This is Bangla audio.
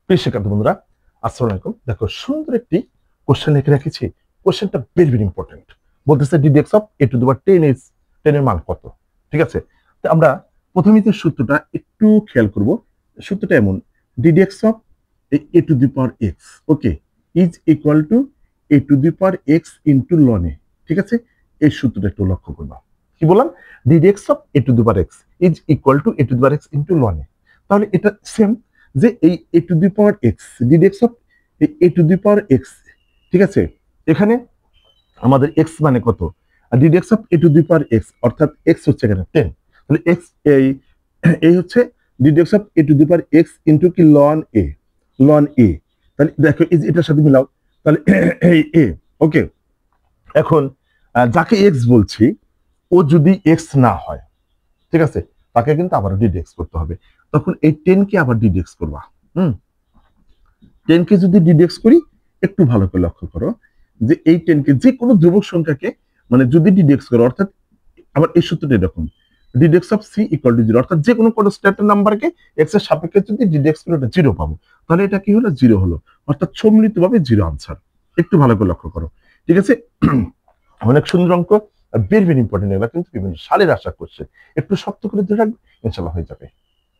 প্রিয় শিক্ষার্থী বন্ধুরা, আসসালামু আলাইকুম। দেখো, সুন্দর একটি কোশ্চেন লিখে রেখেছি। কোশ্চেনটা ভেরি ভেরি ইম্পর্টেন্ট। বলতেছে d d x of a to the power 10 এর মান কত? ঠিক আছে, তো আমরা প্রথমেই যে সূত্রটা একটু খেয়াল করব। সূত্রটা এমন, d d x of a to the power x, okay, is equal to a to the power x into ln a. ঠিক আছে, এই সূত্রটা একটু লক্ষ্য করবা। কি বললাম? D d x of a to the power x is equal to a to the power x into ln a. তাহলে এটা সেম, যে এই a to the power x, d d x of a to the power x. ঠিক আছে, এখানে আমাদের এক্স মানে কত? আর d d x of a to the power x, অর্থাৎ এক্স হচ্ছে এখানে 10। তাহলে এক্স এই এই হচ্ছে d d x of a to the power x into কি লন এ, লন এ। তাহলে দেখো এই যে এটার সাথে মিলাও, তাহলে এই এ, ওকে। এখন যাকে এক্স বলছি, ও যদি এক্স না হয়, ঠিক আছে, তাকে কিন্তু আবার ডিডেক্স করতে হবে। তখন এই 10 কে আবার ডিডেক্স করবা। হুম, 10 কে যদি ডিডেক্স করি, একটু ভালো করে লক্ষ্য করো যে এই 10 কে যে কোনো ধ্রুবক সংখ্যাকে মানে যদি ডিডেক্স করো, অর্থাৎ আবার এই সূত্রটা এরকম, ডিডেক্স অফ সি ইকুয়াল টু 0, অর্থাৎ যে কোনো কনস্ট্যান্ট নাম্বারকে এক্স এর সাপেক্ষে যদি ডিডেক্স করে ওটা 0 পাবো। তাহলে এটা কি হলো? 0 হলো, অর্থাৎ সম্মিলিতভাবে 0 আনসার। একটু ভালো করে লক্ষ্য করো। ঠিক আছে, অনেক সুন্দর অঙ্ক, ভেরি ভেরি ইম্পর্টেন্ট। এগুলো কিন্তু বিভিন্ন সালের আশা করছে, একটু শক্ত করে ধরে রাখবে, ইনশাল্লাহ হয়ে যাবে।